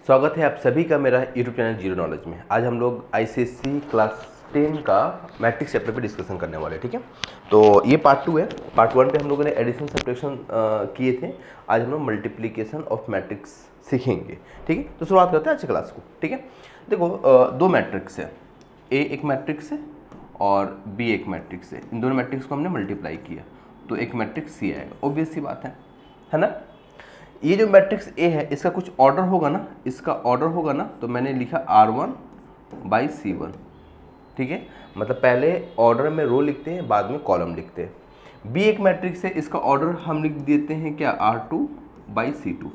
स्वागत है आप सभी का मेरा यूट्यूब चैनल जीरो नॉलेज में। आज हम लोग आईसीएसई क्लास 10 का मैट्रिक्स चैप्टर पे डिस्कशन करने वाले हैं, ठीक है। तो ये पार्ट 2 है। पार्ट 1 पे हम लोगों ने एडिशन सब्ट्रैक्शन किए थे। आज हम लोग मल्टीप्लिकेशन ऑफ मैट्रिक्स सीखेंगे, ठीक है। तो शुरुआत करते हैं आज की क्लास को, ठीक है। देखो दो मैट्रिक्स है, ए एक मैट्रिक्स है और बी एक मैट्रिक्स है। इन दोनों मैट्रिक्स को हमने मल्टीप्लाई किया तो एक मैट्रिक्स सी आएगा। ऑब्वियस सी बात है ना। ये जो मैट्रिक्स ए है इसका कुछ ऑर्डर होगा ना, इसका ऑर्डर होगा ना, तो मैंने लिखा R1/C1, ठीक है। मतलब पहले ऑर्डर में रो लिखते हैं, बाद में कॉलम लिखते हैं। बी एक मैट्रिक्स है, इसका ऑर्डर हम लिख देते हैं क्या, R2/C2।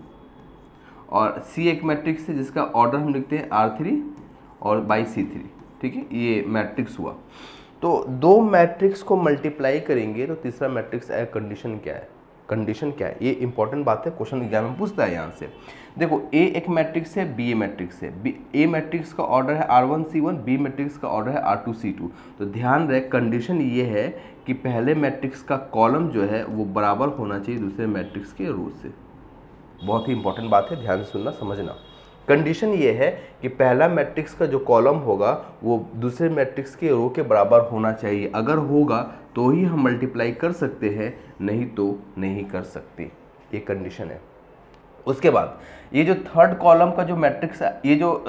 और सी एक मैट्रिक्स है जिसका ऑर्डर हम लिखते हैं R3 और C3, ठीक है। ये मैट्रिक्स हुआ। तो दो मैट्रिक्स को मल्टीप्लाई करेंगे तो तीसरा मैट्रिक्स आएगा। कंडीशन क्या है, कंडीशन क्या है, ये इंपॉर्टेंट बात है, क्वेश्चन एग्जाम में पूछता है यहाँ से। देखो ए एक मैट्रिक्स है, बी ए मैट्रिक्स है। ए मैट्रिक्स का ऑर्डर है R1/C1, बी मैट्रिक्स का ऑर्डर है R2/C2। तो ध्यान रहे कंडीशन ये है कि पहले मैट्रिक्स का कॉलम जो है वो बराबर होना चाहिए दूसरे मैट्रिक्स के रो से। बहुत ही इंपॉर्टेंट बात है, ध्यान से सुनना समझना। कंडीशन ये है कि पहला मैट्रिक्स का जो कॉलम होगा वो दूसरे मैट्रिक्स के रो के बराबर होना चाहिए। अगर होगा तो ही हम मल्टीप्लाई कर सकते हैं, नहीं तो नहीं कर सकते। ये कंडीशन है। उसके बाद ये जो थर्ड कॉलम का जो मैट्रिक्स, ये जो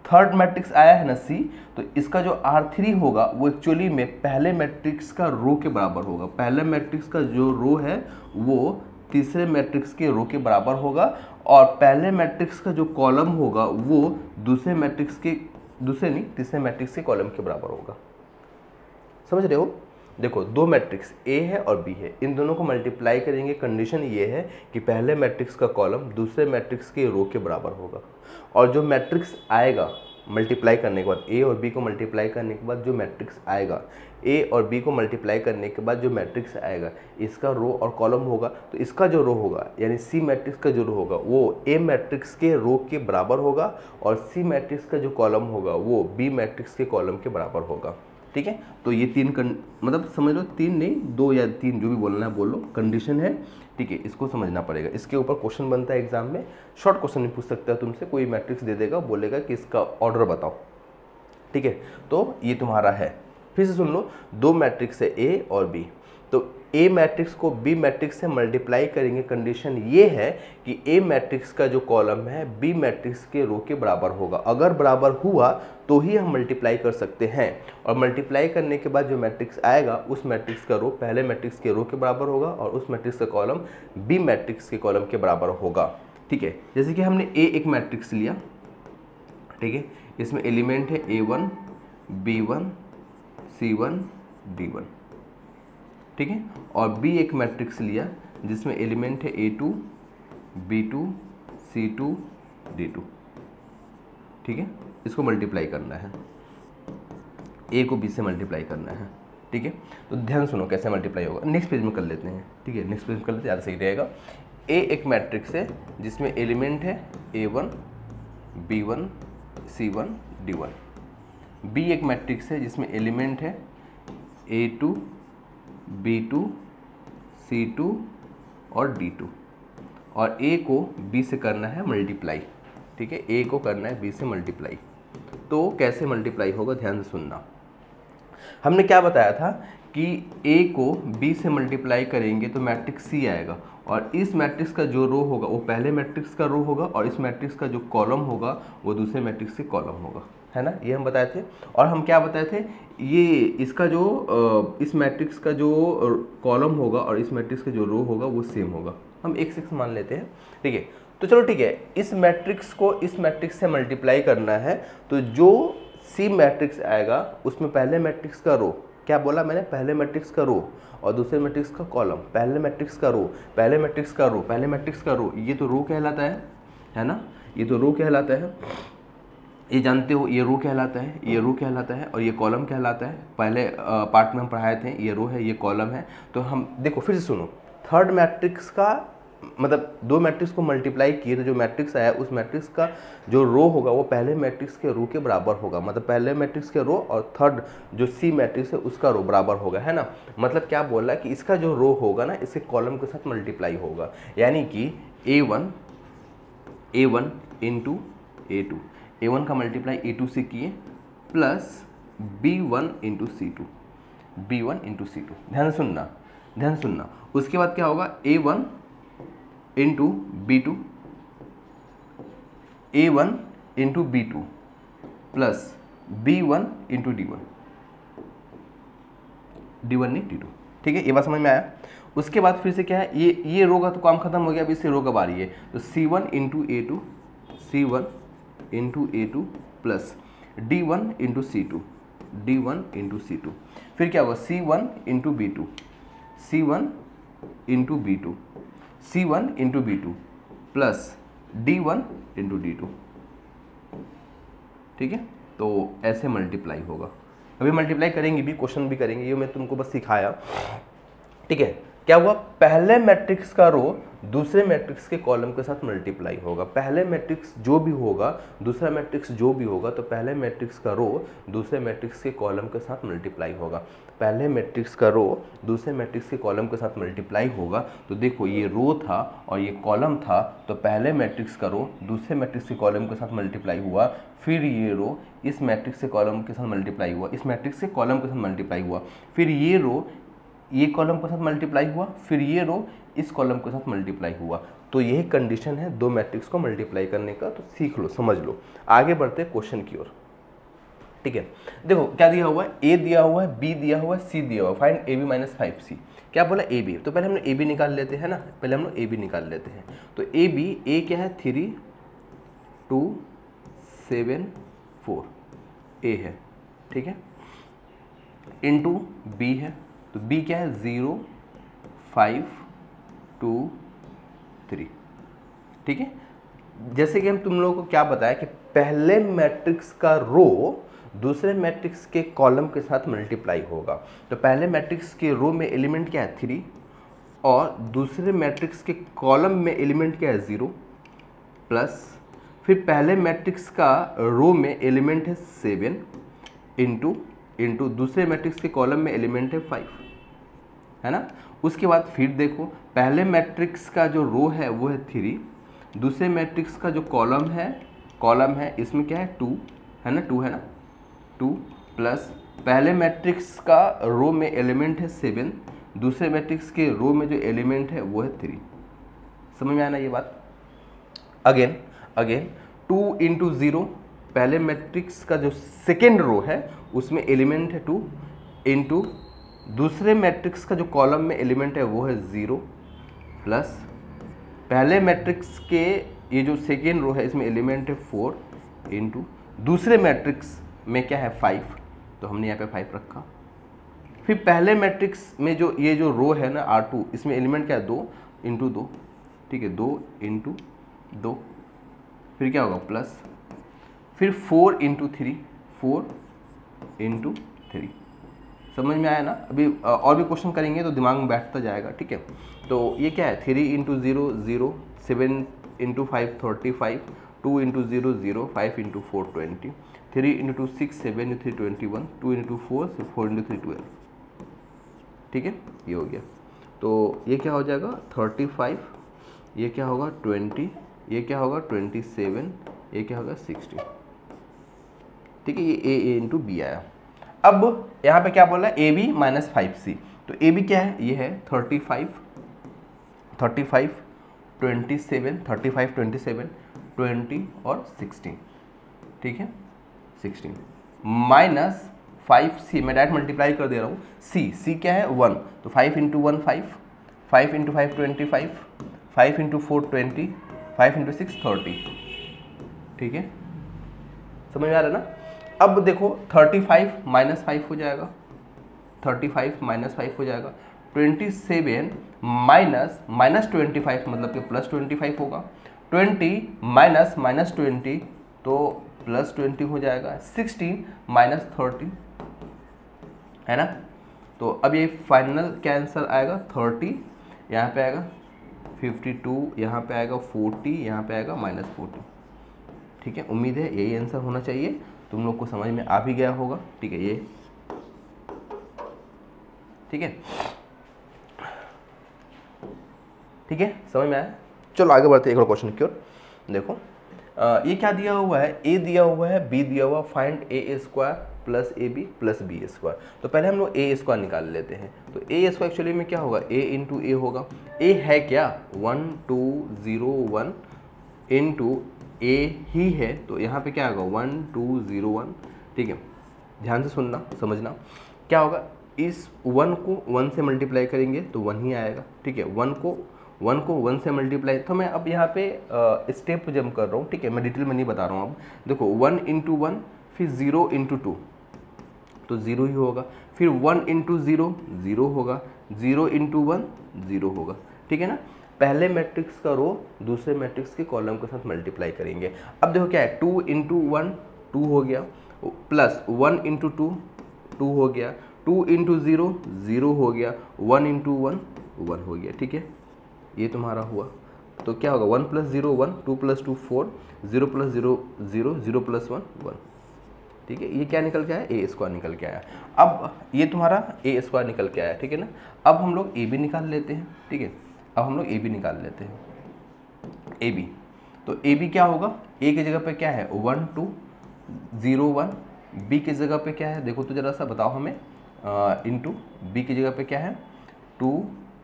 थर्ड मैट्रिक्स आया है ना सी, तो इसका जो R3 होगा वो एक्चुअली में पहले मैट्रिक्स का रो के बराबर होगा। पहले मैट्रिक्स का जो रो है वो तीसरे मैट्रिक्स के रो के बराबर होगा और पहले मैट्रिक्स का जो कॉलम होगा वो तीसरे मैट्रिक्स के कॉलम के बराबर होगा। समझ रहे हो। देखो दो मैट्रिक्स ए है और बी है, इन दोनों को मल्टीप्लाई करेंगे। कंडीशन ये है कि पहले मैट्रिक्स का कॉलम दूसरे मैट्रिक्स के रो के बराबर होगा और जो मैट्रिक्स आएगा मल्टीप्लाई करने के बाद, ए और बी को मल्टीप्लाई करने के बाद जो मैट्रिक्स आएगा, ए और बी को मल्टीप्लाई करने के बाद जो मैट्रिक्स आएगा, इसका रो और कॉलम होगा। तो इसका जो रो होगा यानी सी मैट्रिक्स का जो रो होगा वो ए मैट्रिक्स के रो के बराबर होगा और सी मैट्रिक्स का जो कॉलम होगा वो बी मैट्रिक्स के कॉलम के बराबर होगा, ठीक है। तो ये मतलब समझ लो, तीन नहीं, दो या तीन, जो भी बोलना है बोल लो, कंडीशन है, ठीक है। इसको समझना पड़ेगा। इसके ऊपर क्वेश्चन बनता है एग्जाम में, शॉर्ट क्वेश्चन नहीं पूछ सकता है तुमसे। कोई मैट्रिक्स दे देगा, बोलेगा कि इसका ऑर्डर बताओ, ठीक है। तो ये तुम्हारा है। फिर से सुन लो, दो मैट्रिक्स है ए और बी, तो ए मैट्रिक्स को बी मैट्रिक्स से मल्टीप्लाई करेंगे। कंडीशन ये है कि ए मैट्रिक्स का जो कॉलम है बी मैट्रिक्स के रो के बराबर होगा। अगर बराबर हुआ तो ही हम मल्टीप्लाई कर सकते हैं और मल्टीप्लाई करने के बाद जो मैट्रिक्स आएगा उस मैट्रिक्स का रो पहले मैट्रिक्स के रो के बराबर होगा और उस मैट्रिक्स का कॉलम बी मैट्रिक्स के कॉलम के बराबर होगा, ठीक है। जैसे कि हमने ए एक मैट्रिक्स लिया, ठीक है, इसमें एलिमेंट है A1, B1, C1, D1, ठीक है। और बी एक मैट्रिक्स लिया जिसमें एलिमेंट है A2, B2, C2, D2, ठीक है। इसको मल्टीप्लाई करना है, ए को बी से मल्टीप्लाई करना है, ठीक है। तो ध्यान सुनो कैसे मल्टीप्लाई होगा। नेक्स्ट पेज में कर लेते हैं, ठीक है। नेक्स्ट पेज में कर लेते हैं, ज़्यादा सही रहेगा। ए एक मैट्रिक्स है जिसमें एलिमेंट है A1, B1, C1, D1। B एक मैट्रिक्स है जिसमें एलिमेंट है A2, B2, C2 और D2 और A को B से करना है मल्टीप्लाई, ठीक है। A को करना है B से मल्टीप्लाई। तो कैसे मल्टीप्लाई होगा, ध्यान से सुनना। हमने क्या बताया था कि A को B से मल्टीप्लाई करेंगे तो मैट्रिक्स C आएगा और इस मैट्रिक्स का जो रो होगा वो पहले मैट्रिक्स का रो होगा और इस मैट्रिक्स का जो कॉलम होगा वो दूसरे मैट्रिक्स के कॉलम होगा, है ना। ये हम बताए थे। और हम क्या बताए थे, ये इसका जो इस मैट्रिक्स का जो कॉलम होगा और इस मैट्रिक्स का जो रो होगा वो सेम होगा। हम एक से मान लेते हैं, ठीक है। तो चलो ठीक है, इस मैट्रिक्स को इस मैट्रिक्स से मल्टीप्लाई करना है तो जो सी मैट्रिक्स आएगा उसमें पहले मैट्रिक्स का रो, क्या बोला मैंने, पहले मैट्रिक्स का रो और दूसरे मैट्रिक्स का कॉलम, पहले मैट्रिक्स का रो, पहले मैट्रिक्स का रो, पहले मैट्रिक्स का रो, ये तो रो कहलाता है ना। ये तो रो कहलाता है, ये जानते हो, ये रो कहलाता है, ये रो कहलाता है और ये कॉलम कहलाता है। पहले पार्ट में हम पढ़ाए थे, ये रो है, ये कॉलम है। तो हम देखो फिर से सुनो, थर्ड मैट्रिक्स का मतलब दो मैट्रिक्स को मल्टीप्लाई किए तो जो मैट्रिक्स आया उस मैट्रिक्स का जो रो होगा वो पहले मैट्रिक्स के रो के बराबर होगा। मतलब पहले मैट्रिक्स के रो और थर्ड जो सी मैट्रिक्स है उसका रो बराबर होगा, है ना। मतलब क्या बोल रहा है कि इसका जो रो होगा ना इसके कॉलम के साथ मल्टीप्लाई होगा, यानी कि A1 इंटू A2, A1 का मल्टीप्लाई A2 से किए plus B1 into C2, B1 into C2। ध्यान सुनना। उसके बाद क्या होगा, A1 into B2, A1 into B2 plus B1 into D1, D1 नहीं D2। ठीक है, ये बात समझ में आया। उसके बाद फिर से क्या है, ये रो का तो काम खत्म हो गया, अभी इससे रो कब आ रही है, तो C1 into A2, C1 into A2 plus D1 into C2, D1 into C2। फिर क्या होगा, C1 into B2, C1 into B2, C1 into B2 plus D1 into D2। ठीक है, तो ऐसे मल्टीप्लाई होगा। अभी मल्टीप्लाई करेंगे भी, क्वेश्चन भी करेंगे, ये मैं तुमको बस सिखाया। ठीक है, क्या हुआ, पहले मैट्रिक्स का रो दूसरे मैट्रिक्स के कॉलम के साथ मल्टीप्लाई होगा। पहले मैट्रिक्स जो भी होगा, दूसरा मैट्रिक्स जो भी होगा, तो पहले मैट्रिक्स का रो दूसरे मैट्रिक्स के कॉलम के साथ मल्टीप्लाई होगा। पहले मैट्रिक्स का रो दूसरे मैट्रिक्स के कॉलम के साथ मल्टीप्लाई होगा। तो देखो, ये रो था और ये कॉलम था, तो पहले मैट्रिक्स का रो दूसरे मैट्रिक्स के कॉलम के साथ मल्टीप्लाई हुआ, फिर ये रो इस मैट्रिक्स के कॉलम के साथ मल्टीप्लाई हुआ, इस मैट्रिक्स के कॉलम के साथ मल्टीप्लाई हुआ, फिर ये रो ये कॉलम के साथ मल्टीप्लाई हुआ, फिर ये रो इस कॉलम के साथ मल्टीप्लाई हुआ। तो यही कंडीशन है दो मैट्रिक्स को मल्टीप्लाई करने का। तो सीख लो, समझ लो। आगे बढ़ते हैं क्वेश्चन की ओर। ठीक है, देखो क्या दिया हुआ है, ए दिया हुआ है, बी दिया हुआ है, सी दिया हुआ है। Find A B minus 5C। क्या बोला, ए बी। तो पहले हम लोग ए बी निकाल लेते हैं ना, पहले हम लोग ए बी निकाल लेते हैं। तो ए बी, ए क्या है, 3 2 7 4, ए है। ठीक है, इंटू बी है, तो बी क्या है, 0 5 2 3। ठीक है, जैसे कि हम तुम लोगों को क्या बताया कि पहले मैट्रिक्स का रो दूसरे मैट्रिक्स के कॉलम के साथ मल्टीप्लाई होगा। तो पहले मैट्रिक्स के रो में एलिमेंट क्या है, 3, और दूसरे मैट्रिक्स के कॉलम में एलिमेंट क्या है, 0, प्लस फिर पहले मैट्रिक्स का रो में एलिमेंट है 7 इंटू दूसरे मैट्रिक्स के कॉलम में एलिमेंट है 5, है ना। उसके बाद फिर देखो, पहले मैट्रिक्स का जो रो है वो है 3, दूसरे मैट्रिक्स का जो कॉलम है इसमें क्या है, 2 है ना, 2 है ना, 2 प्लस पहले मैट्रिक्स का रो में एलिमेंट है 7, दूसरे मैट्रिक्स के रो में जो एलिमेंट है वो है 3। समझ में आना ये बात। अगेन 2 इंटू 0, पहले मैट्रिक्स का जो सेकेंड रो है उसमें एलिमेंट है 2, इंटू दूसरे मैट्रिक्स का जो कॉलम में एलिमेंट है वो है 0, प्लस पहले मैट्रिक्स के ये जो सेकेंड रो है इसमें एलिमेंट है 4, इंटू दूसरे मैट्रिक्स में क्या है 5, तो हमने यहाँ पे 5 रखा। फिर पहले मैट्रिक्स में जो ये जो रो है ना R2, इसमें एलिमेंट क्या है, 2 इंटू 2। ठीक है, 2 इंटू 2, फिर क्या होगा, प्लस फिर 4 इंटू 3, 4 इंटू 3। समझ में आया ना। अभी और भी क्वेश्चन करेंगे तो दिमाग में बैठता जाएगा। ठीक है, तो ये क्या है, 3 into 0 0, 7 into 5 35, 2 into 0 0, 5 into 4 20, 3 into 2 6, 7 into 3 21, 2 into 4 4 into 3 12। ठीक है, ये हो गया। तो ये क्या हो जाएगा, 35, ये क्या होगा 20, ये क्या होगा 27, ये क्या होगा 60। ठीक है, ये ए इंटू बी आया। अब यहाँ पे क्या बोला, ए बी माइनस 5C। तो ए बी क्या है, ये है 35 27, 35 27 20 और 16। ठीक है, 16 माइनस 5C, मैं डायरेक्ट मल्टीप्लाई कर दे रहा हूँ। सी क्या है, 1, तो 5 इंटू 1 5, 5 इंटू 5 25, 5 इंटू 4 20, 5 इंटू 6 30। ठीक है, समझ में आ रहा है ना। अब देखो 35 माइनस 5 हो जाएगा, 35 माइनस 5 हो जाएगा, 27 माइनस 25 मतलब कि प्लस 25 होगा, 20 माइनस 20 तो प्लस 20 हो जाएगा, 16 माइनस 30, है ना। तो अब ये फाइनल क्या आंसर आएगा, 30 यहाँ पे आएगा, 52 यहाँ पे आएगा, 40 यहाँ पे आएगा, माइनस 40। ठीक है, उम्मीद है यही आंसर होना चाहिए, तुम लोग को समझ में आ भी गया होगा। ठीक है, ये ठीक है, ठीक है, समझ में आया। चलो आगे बढ़ते हैं एक और क्वेश्चन की ओर। देखो ये क्या दिया हुआ है, ए दिया हुआ है, बी दिया हुआ, find A square plus A B plus B square. तो पहले हम लोग ए स्क्वायर निकाल लेते हैं। तो ए स्क्वायर एक्चुअली में क्या होगा, ए इंटू ए होगा। ए है क्या 1 2 0 1 इंटू ए ही है, तो यहाँ पे क्या होगा 1 2 0 1। ठीक है, ध्यान से सुनना समझना क्या होगा, इस 1 को 1 से मल्टीप्लाई करेंगे तो 1 ही आएगा। ठीक है, 1 को 1 से मल्टीप्लाई, तो मैं अब यहाँ पे स्टेप जंप कर रहा हूँ। ठीक है, मैं डिटेल में नहीं बता रहा हूँ। अब देखो 1 इंटू 1, फिर 0 इंटू 2 तो 0 ही होगा, फिर 1 इंटू 0 0 होगा, 0 इंटू 1 0 होगा। ठीक है ना, पहले मैट्रिक्स का रो दूसरे मैट्रिक्स के कॉलम के साथ मल्टीप्लाई करेंगे। अब देखो क्या है, 2 इंटू 1 2 हो गया, प्लस 1 इंटू 2 2 हो गया, 2 इंटू 0 0 हो गया, 1 इंटू 1 1 हो गया। ठीक है, ये तुम्हारा हुआ। तो क्या होगा 1 प्लस 0 1, 2 प्लस 2 4, 0 प्लस 0 0, 0 प्लस 1 1। ठीक है, ये क्या निकल के आया, ए स्क्वायर निकल के आया। अब ये तुम्हारा ए स्क्वायर निकल के आया। ठीक है ना, अब हम लोग ए बी निकाल लेते हैं। ठीक है, अब हम लोग ए बी निकाल लेते हैं, ए बी। तो ए बी क्या होगा, ए की जगह पे क्या है 1 2 0 1, बी की जगह पे क्या है देखो तो ज़रा सा बताओ हमें, इंटू बी की जगह पे क्या है 2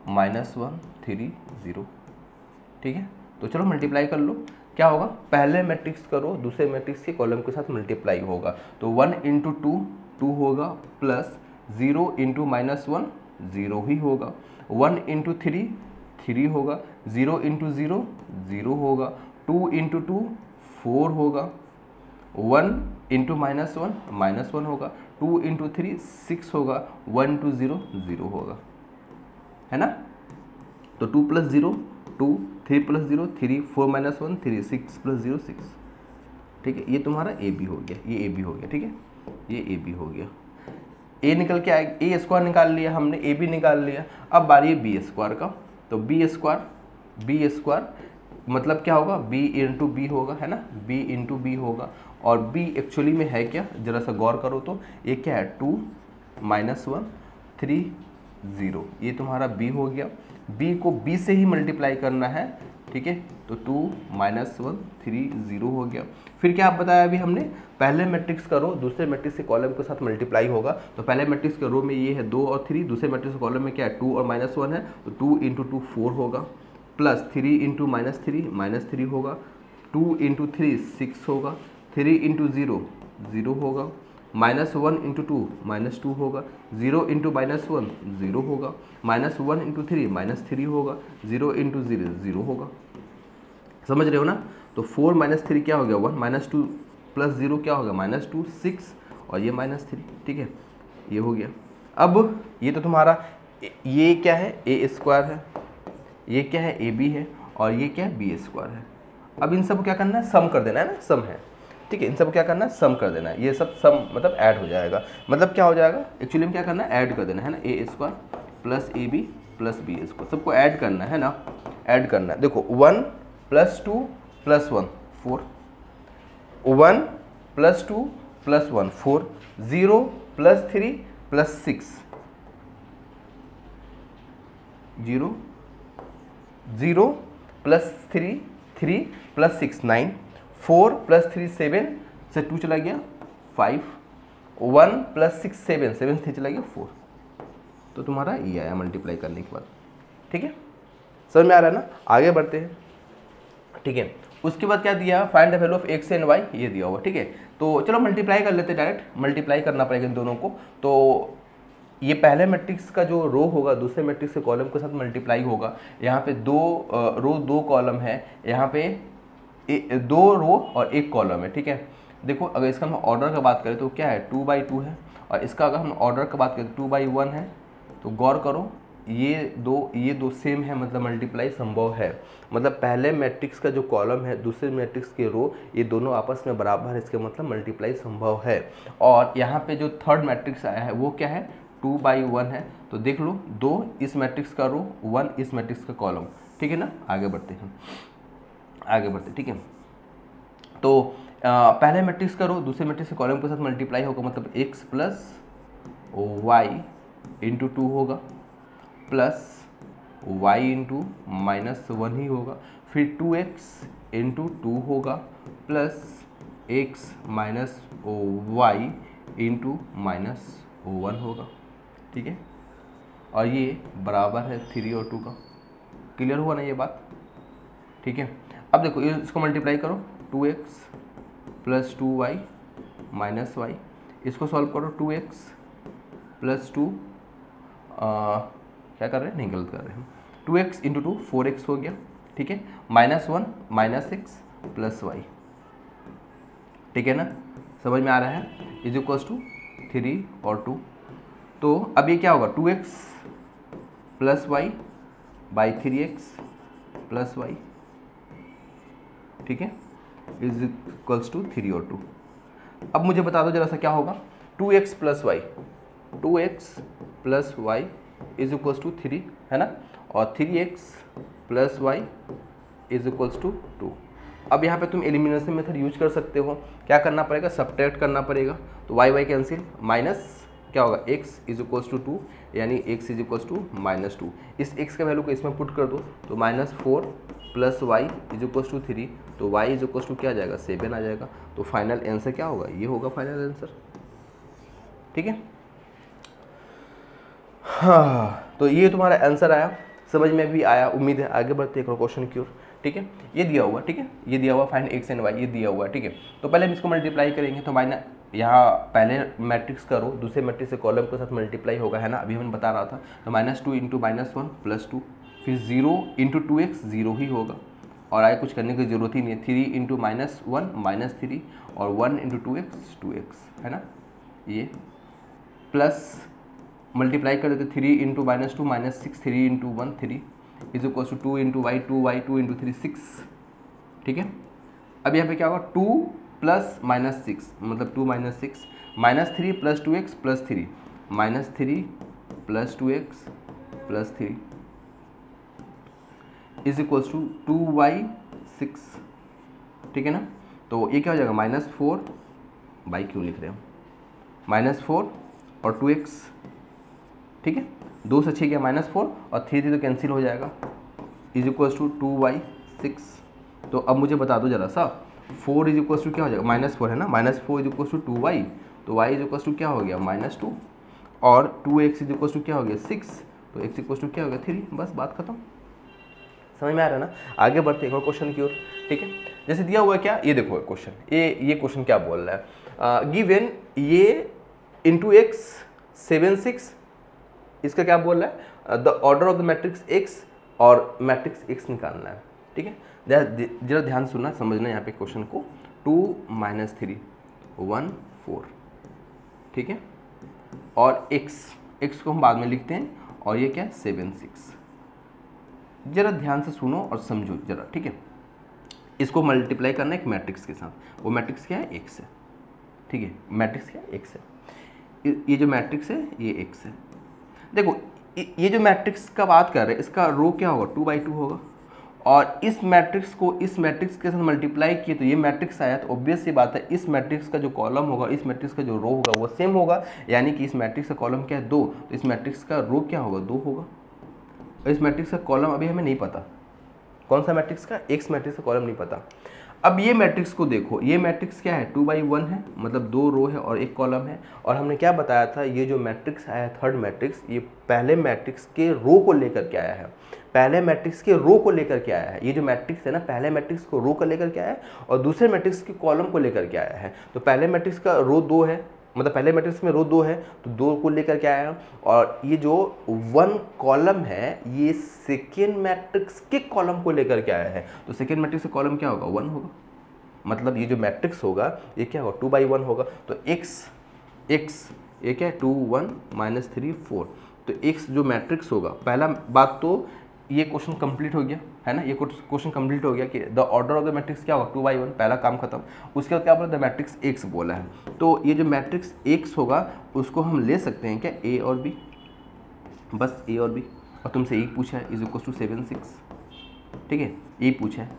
-1 3 0। ठीक है, तो चलो मल्टीप्लाई कर लो। क्या होगा, पहले मैट्रिक्स करो दूसरे मैट्रिक्स के कॉलम के साथ मल्टीप्लाई होगा। तो 1 इंटू 2 2 होगा, प्लस 0 इंटू -1 0 ही होगा, 1 इंटू 3 3 होगा, 0 इंटू 0 0 होगा, 2 इंटू 2 4 होगा, 1 इंटू -1 होगा, 2 इंटू 3 6 होगा, 1 इंटू 0 0 होगा, है ना। तो 2 प्लस 0 2, 3 प्लस 0 3, 4 -1 3, 6 प्लस 0 6। ठीक है, ये तुम्हारा ए बी हो गया, ये ए बी हो गया। ठीक है, ये ए बी हो गया, ए निकल के आएगा, ए स्क्वायर निकाल लिया हमने, ए बी निकाल लिया। अब बारी है बी स्क्वायर का। तो बी स्क्वायर मतलब क्या होगा, बी इंटू बी होगा, है ना, बी इंटू बी होगा। और बी एक्चुअली में है क्या, जरा सा गौर करो तो ये क्या है 2 -1 3 0, ये तुम्हारा बी हो गया। बी को बी से ही मल्टीप्लाई करना है। ठीक है, तो 2 -1 3 0 हो गया। फिर क्या आप बताया अभी हमने, पहले मैट्रिक्स का रो दूसरे मैट्रिक्स के कॉलम के साथ मल्टीप्लाई होगा। तो पहले मैट्रिक्स के रो में ये है 2 और 3, दूसरे मैट्रिक्स के कॉलम में क्या है 2 और -1 है, तो 2 इंटू 2 4 होगा, प्लस 3 इंटू -3 होगा, 2 इंटू 3 6 होगा, 3 इंटू 0 0 होगा, -1 इंटू 2 -2 होगा, 0 इंटू -1 0 होगा, -1 इंटू 3 -3 होगा, 0 इंटू 0 0 होगा। समझ रहे हो ना। तो 4 -3 क्या हो गया 1, -2 प्लस 0 क्या होगा -2 6, और ये -3। ठीक है, ये हो गया। अब ये तो तुम्हारा ये क्या है ए स्क्वायर है, ये क्या है ए बी है, और ये क्या है बी स्क्वायर है। अब इन सब क्या करना है, सम कर देना है ना, सम है। ठीक है, इन सब क्या करना है, सम कर देना है। ये सब सम मतलब ऐड हो जाएगा, मतलब क्या हो जाएगा एक्चुअली में क्या करना है, ऐड कर देना है ना, A square plus A B plus B square, सबको ऐड करना है ना, ऐड करना है। देखो 1 plus 2 plus 1 4, 1 plus 2 plus 1 4, 0 plus 3 plus 6 0, 0 plus 3 3 plus 6 9, 4 plus 3 7 से 2 चला गया 5, 1 प्लस 6 7 7 से चला गया 4। तो तुम्हारा ये आया मल्टीप्लाई करने के बाद। ठीक है, समझ में आ रहा है ना। आगे बढ़ते हैं। ठीक है, उसके बाद क्या दिया, find the value of X and Y, ये दिया हुआ। ठीक है, तो चलो मल्टीप्लाई कर लेते हैं, डायरेक्ट मल्टीप्लाई करना पड़ेगा इन दोनों को। तो ये पहले मैट्रिक्स का जो रो होगा दूसरे मैट्रिक्स के कॉलम के साथ मल्टीप्लाई होगा। यहाँ पे दो कॉलम है, यहाँ पे 2 रो और 1 कॉलम है। ठीक है, देखो अगर इसका हम ऑर्डर का बात करें तो क्या है 2/2 है, और इसका अगर हम ऑर्डर का बात करें 2/1 है। तो गौर करो ये दो सेम है, मतलब मल्टीप्लाई संभव है। मतलब पहले मैट्रिक्स का जो कॉलम है दूसरे मैट्रिक्स के रो, ये दोनों आपस में बराबर है, इसके मतलब मल्टीप्लाई संभव है। और यहाँ पे जो थर्ड मैट्रिक्स आया है वो क्या है 2/1 है। तो देख लो 2 इस मैट्रिक्स का रो, 1 इस मैट्रिक्स का कॉलम। ठीक है ना, आगे बढ़ते हैं, आगे बढ़ते। ठीक है, तो पहले मैट्रिक्स का रो दूसरे मैट्रिक्स के कॉलम के साथ मल्टीप्लाई होगा, मतलब x प्लस वाई इंटू 2 होगा, plus Y into minus one ही होगा, फिर 2x इंटू टू होगा plus x minus Y into minus one होगा, ठीक है। और ये बराबर है 3 और 2 का। क्लियर हुआ ना ये बात, ठीक है। अब देखो इसको मल्टीप्लाई करो, 2x plus 2y minus Y, इसको सॉल्व करो, 2x प्लस 2 क्या कर रहे हैं, नहीं गलत कर रहे हैं, 2x इंटू 2 4x हो गया, ठीक है, minus one minus X plus Y, ठीक है ना, समझ में आ रहा है, इज इक्वल्स टू 3 और 2। तो अब ये क्या होगा, 2x plus Y by 3x plus Y, ठीक है, इज इक्वल्स टू 3 और 2। अब मुझे बता दो जरा सा क्या होगा, 2x plus Y, 2x plus Y is equals to 3 है ना, और 3x plus Y is equals to 2। अब यहाँ पे तुम एलिमिनेशन मेथड यूज कर सकते हो, क्या करना पड़ेगा, सब्ट्रैक्ट करना पड़ेगा, तो वाई वाई कैंसिल, माइनस क्या होगा, x इज इक्वल्स टू 2, यानी x is equals to minus 2, इस x का वैल्यू को इसमें पुट कर दो, तो minus 4 plus Y is equals to 3, तो y इज इक्वल्स टू क्या आ जाएगा, 7 आ जाएगा। तो फाइनल आंसर क्या होगा, ये होगा फाइनल आंसर, ठीक है। हाँ, तो ये तुम्हारा आंसर आया, समझ में भी आया, उम्मीद है। आगे बढ़ते एक और क्वेश्चन की ओर, ठीक है। ये दिया हुआ, ठीक है, ये दिया हुआ फाइंड x एंड y, ये दिया हुआ, ठीक है। तो पहले हम इसको मल्टीप्लाई करेंगे, तो माइनस यहाँ पहले मैट्रिक्स करो, दूसरे मैट्रिक्स से कॉलम के साथ मल्टीप्लाई होगा, है ना, अभी मैंने बता रहा था। तो -2 इंटू -1 प्लस 2, फिर 0 इंटू 2x 0 ही होगा, और आगे कुछ करने की जरूरत ही नहीं है। 3 इंटू -1 -3, और 1 इंटू 2x 2x, है ना, ये प्लस मल्टीप्लाई कर देते 3 into -2 -6, 3 into 1 3 is equal to 2 into Y 2y 2 into 3 6, ठीक है। अब यहाँ पे क्या होगा, 2 प्लस -6 मतलब 2 - 6, -3 plus 2x plus 3, -3 plus 2x plus 3 is equals to 2y 6, ठीक है ना। तो ये क्या हो जाएगा, -4 बाई क्यों लिख रहे हो, -4 और 2x, ठीक है, 2 से 6 गया -4 और 3 तो कैंसिल हो जाएगा, इज इक्वल्स टू 2y 6। तो अब मुझे बता दो जरा सा, 4 इज इक्वल्स टू क्या हो जाएगा, -4 है ना, -4 इज इक्वल्स टू 2y, तो y इज इक्वल्स टू क्या हो गया, -2, और 2x इज इक्वल्स टू क्या हो गया 6, तो x इक्वल्स टू क्या हो गया 3, बस बात खत्म। समझ में आ रहा है ना। आगे बढ़ते एक और क्वेश्चन की ओर, ठीक है। जैसे दिया हुआ है क्या, ये देखो क्वेश्चन, ये क्वेश्चन क्या बोल रहा है, गिवन ये इंटू एक्स 7 6, इसका क्या बोल रहा है, the order of the matrix x और मैट्रिक्स x निकालना है, ठीक है। जरा ध्यान सुनना, समझना यहाँ पे क्वेश्चन को, 2 - 3 1 4, ठीक है, और x को हम बाद में लिखते हैं, और ये क्या है 7 6। जरा ध्यान से सुनो और समझो जरा, ठीक है। इसको मल्टीप्लाई करना है एक मैट्रिक्स के साथ, वो मैट्रिक्स क्या है, x है, ठीक है, मैट्रिक्स क्या है, x है, ये जो मैट्रिक्स है ये x है। देखो ये जो मैट्रिक्स का बात कर रहे हैं, इसका रो क्या होगा, 2/2 होगा, और इस मैट्रिक्स को इस मैट्रिक्स के साथ मल्टीप्लाई किए तो ये मैट्रिक्स आया, तो ऑब्वियस सी बात है इस मैट्रिक्स का जो कॉलम होगा, इस मैट्रिक्स का जो रो होगा वो सेम होगा, यानी कि इस मैट्रिक्स का कॉलम क्या है 2, तो इस मैट्रिक्स का रो क्या होगा 2 होगा, और इस मैट्रिक्स का कॉलम अभी हमें नहीं पता, कौन सा मैट्रिक्स का, एक्स मैट्रिक्स का कॉलम नहीं पता। अब ये मैट्रिक्स को देखो, ये मैट्रिक्स क्या है 2/1 है, मतलब 2 रो है और 1 कॉलम है, और हमने क्या बताया था, ये जो मैट्रिक्स आया थर्ड मैट्रिक्स, ये पहले मैट्रिक्स के रो को लेकर के आया है, पहले मैट्रिक्स के रो को लेकर के आया है। ये जो मैट्रिक्स है ना, पहले मैट्रिक्स को रो को लेकर के आया है और दूसरे मैट्रिक्स के कॉलम को लेकर के आया है। तो पहले मैट्रिक्स का रो 2 है, मतलब पहले मैट्रिक्स में रो 2 है, तो 2 को लेकर के आया, और ये जो 1 कॉलम है ये सेकेंड मैट्रिक्स के कॉलम को लेकर के आया है, तो सेकेंड मैट्रिक्स का कॉलम क्या होगा 1 होगा, मतलब ये जो मैट्रिक्स होगा ये क्या होगा 2/1 होगा। तो x ये क्या है 2 1 -3 4, तो x जो मैट्रिक्स होगा, पहला बात तो ये क्वेश्चन कंप्लीट हो गया है ना, ये क्वेश्चन कंप्लीट हो गया कि the order of the matrix क्या होगा 2/1, पहला काम खत्म। उसके बाद क्या बोला, द मैट्रिक्स x बोला है, तो ये जो मैट्रिक्स x होगा उसको हम ले सकते हैं क्या a और b, बस a और b, और तुमसे यही पूछा है, इज इक्वल टू 7 6, ठीक है, यही पूछा है,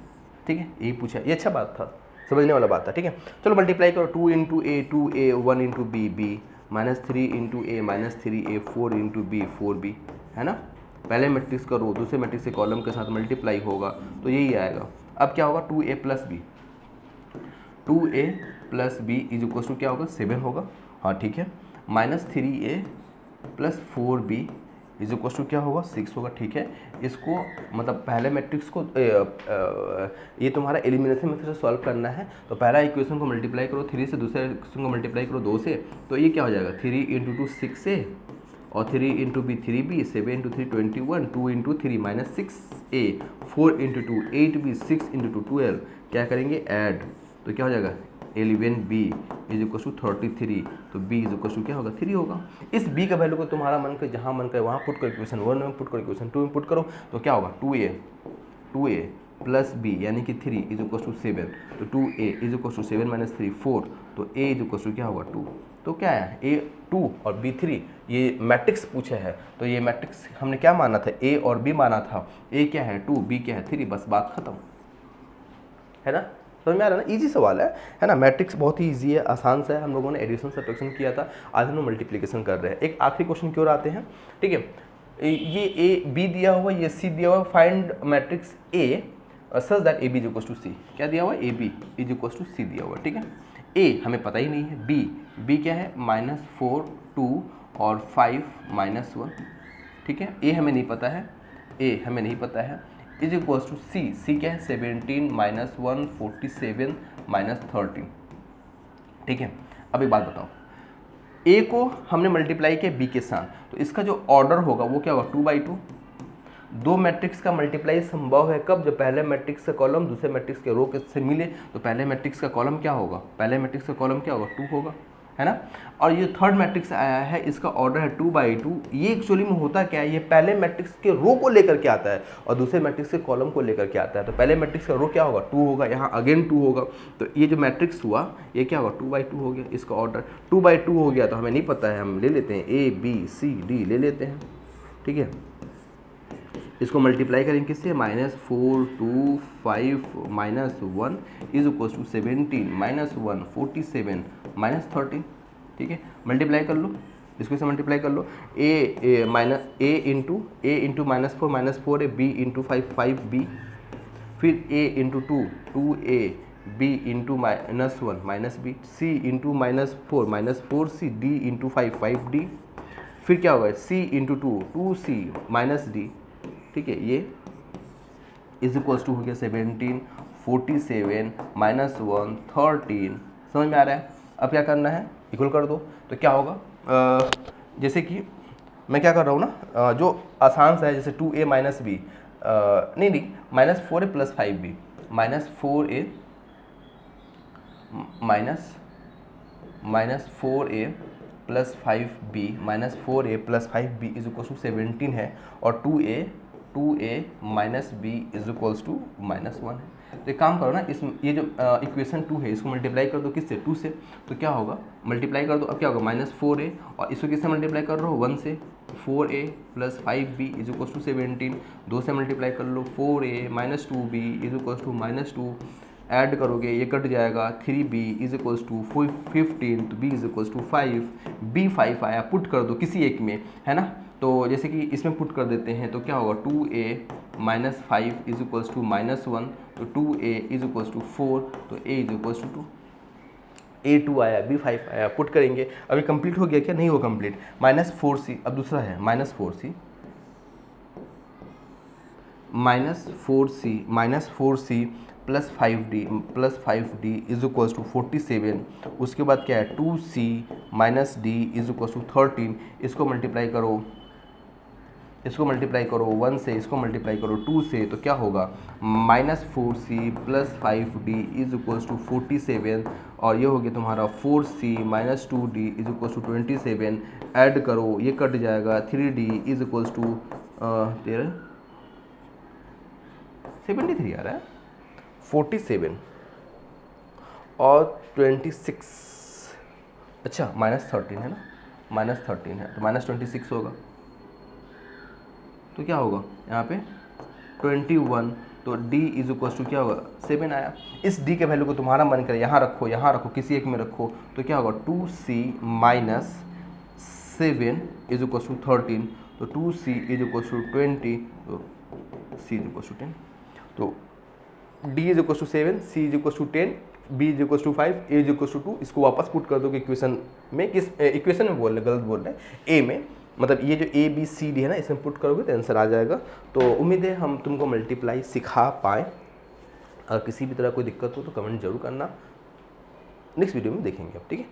ठीक है, यही पूछा है, ये अच्छा बात था, समझने वाला बात था, ठीक है। चलो मल्टीप्लाई करो, 2 into a 2a, 1 into b -3 into a -3a, 4 into b 4b, है ना, पहले मैट्रिक्स का रो दूसरे मैट्रिक्स के कॉलम के साथ मल्टीप्लाई होगा तो यही आएगा। अब क्या होगा 2a plus B, 2a plus B is equal to क्या होगा 7 होगा, हाँ ठीक है, minus 3a plus 4b is equal to क्या होगा 6 होगा, ठीक है। इसको मतलब पहले मैट्रिक्स को ये तुम्हारा एलिमिनेशन मेथड से सॉल्व करना है, तो पहला इक्वेशन को मल्टीप्लाई करो 3 से, दूसरे इक्वेशन को मल्टीप्लाई करो 2 से, तो ये क्या हो जाएगा 3 × 2 6a और 3 × b 3b, 7 × 3 21, 2 × 3 minus 6a, 4 × 2 8b, 6 × 2 12, क्या करेंगे ऐड, तो क्या हो जाएगा 11b इज इक्वल टू 33, तो b इज इक्वल टू क्या होगा 3 होगा। इस b का वैल्यू को तुम्हारा मन करे जहाँ मन करे वहाँ पुट करो, इक्वेशन 1 में पुट करो, इक्वेशन 2 में पुट करो, तो क्या होगा 2a प्लस b यानी कि 3 इज इक्वल टू 7, तो 2a is equal to 7 minus 3 4, तो a इज इक्वल टू क्या होगा 2, तो क्या है a 2 और b 3, ये मैट्रिक्स पूछा है, तो ये मैट्रिक्स हमने क्या माना था a और b माना था, a क्या है 2 b क्या है 3, बस बात खत्म है ना, समझ में आ रहा है ना, इजी सवाल है ना। मैट्रिक्स बहुत ही इजी है, आसान सा है, हम लोगों ने एडिशन सब्ट्रैक्शन किया था, आज हम लोग मल्टीप्लिकेशन कर रहे हैं। एक आखिरी क्वेश्चन की ओर आते हैं, ठीक है। ये ए बी दिया हुआ, ये सी दिया हुआ, find matrix A such that A B is equal to C, क्या दिया हुआ A B is equal to C दिया हुआ, ठीक है। ए हमें पता ही नहीं है, बी क्या है -4 2 और 5 -1, ठीक है। ए हमें नहीं पता है, ए हमें नहीं पता है, इज इक्वल टू सी क्या है 17 -1 47 -13, ठीक है। अब एक बात बताओ, ए को हमने मल्टीप्लाई किया बी के साथ, तो इसका जो ऑर्डर होगा वो क्या होगा 2/2। दो मैट्रिक्स का मल्टीप्लाई संभव है कब, जब पहले मैट्रिक्स का कॉलम दूसरे मैट्रिक्स के रो के से मिले, तो पहले मैट्रिक्स का कॉलम क्या होगा, पहले मैट्रिक्स का कॉलम क्या होगा 2 होगा, है ना। और ये थर्ड मैट्रिक्स आया है, इसका ऑर्डर है 2/2। ये एक्चुअली में होता क्या है, ये पहले मैट्रिक्स के रो को लेकर के आता है और दूसरे मैट्रिक्स के कॉलम को लेकर के आता है, तो पहले मैट्रिक्स का रो क्या होगा 2 होगा, यहाँ अगेन 2 होगा, तो ये जो मैट्रिक्स हुआ ये क्या होगा 2/2 हो गया, इसका ऑर्डर 2/2 हो गया, तो हमें नहीं पता है, हम ले लेते हैं A B C D ले लेते हैं, ठीक है। इसको मल्टीप्लाई करेंगे किससे, -4 2 5 -1 इज इक्वल टू 17 -1 47 -13, ठीक है। मल्टीप्लाई कर लो, इसको से मल्टीप्लाई कर लो, a इंटू -4 है, b इंटू 5 b, फिर a into 2 a, b into -1 -b, c into -4 c, d into 5 d, फिर क्या होगा c इंटू 2 c -d, ठीक है। ये इज इक्वल्स टू हो गया 17 47 -1 13, समझ में आ रहा है। अब क्या करना है, इक्वल कर दो, तो क्या होगा जैसे कि मैं क्या कर रहा हूँ ना, जो आसान सा है, जैसे 2a माइनस बी, नहीं -4a plus 5b, -4a plus 5b plus 5b is equal to 17 है, और 2a minus b is equals to -1 है। तो एक काम करो ना, इस ये जो इक्वेशन 2 है इसको मल्टीप्लाई कर दो किससे 2 से, तो क्या होगा मल्टीप्लाई कर दो, अब क्या होगा -4a, और इसको किससे मल्टीप्लाई कर रहे हो 1 से, 4a plus 5b is equals to 17, 2 से मल्टीप्लाई कर लो 4a minus 2b is equals to -2, add करोगे ये कट जाएगा, 3b इज इक्वल्स टू 15, तो b is equals to 5, b 5 आया, पुट कर दो किसी एक में, है ना। तो जैसे कि इसमें पुट कर देते हैं, तो क्या होगा 2a minus 5 is equals to -1, तो 2a इज इक्वल्स टू 4, तो a is equals to 2, a 2 आया, b 5 आया, पुट करेंगे। अभी कंप्लीट हो गया क्या, नहीं हो कंप्लीट, -4c, अब दूसरा है -4c plus 5d is equals to 47, उसके बाद क्या है 2c minus d is equals to 13, इसको मल्टीप्लाई करो 1 से, इसको मल्टीप्लाई करो 2 से, तो क्या होगा -4c plus 5d is equals to 47, और ये हो गया तुम्हारा 4c minus 2d is equals to 27, add करो ये कट जाएगा, 3d इज इक्वल्स टू 73 आ रहा है, 47 और 26, अच्छा -13 है ना, -13 है, तो -26 होगा, तो क्या होगा यहाँ पे 21, तो d इज इक्वल्स टू क्या होगा 7 आया। इस d के वैल्यू को तुम्हारा मन करे यहाँ रखो किसी एक में रखो, तो क्या होगा 2c minus 7 is equals to 13, तो 2c इज इक्वल टू 20, तो c इज इक्वल टू 10, तो d is equal to 7, c is equal to 10, b is equal to 5, a is equal to 2। इसको वापस पुट कर दो कि इक्वेशन में, किस इक्वेशन में बोल रहे, गलत बोल रहे हैं, a में, मतलब ये जो a b c d है ना, इसमें पुट करोगे तो आंसर आ जाएगा। तो उम्मीद है हम तुमको मल्टीप्लाई सिखा पाएँ। अगर किसी भी तरह कोई दिक्कत हो तो कमेंट जरूर करना, नेक्स्ट वीडियो में देखेंगे अब, ठीक है।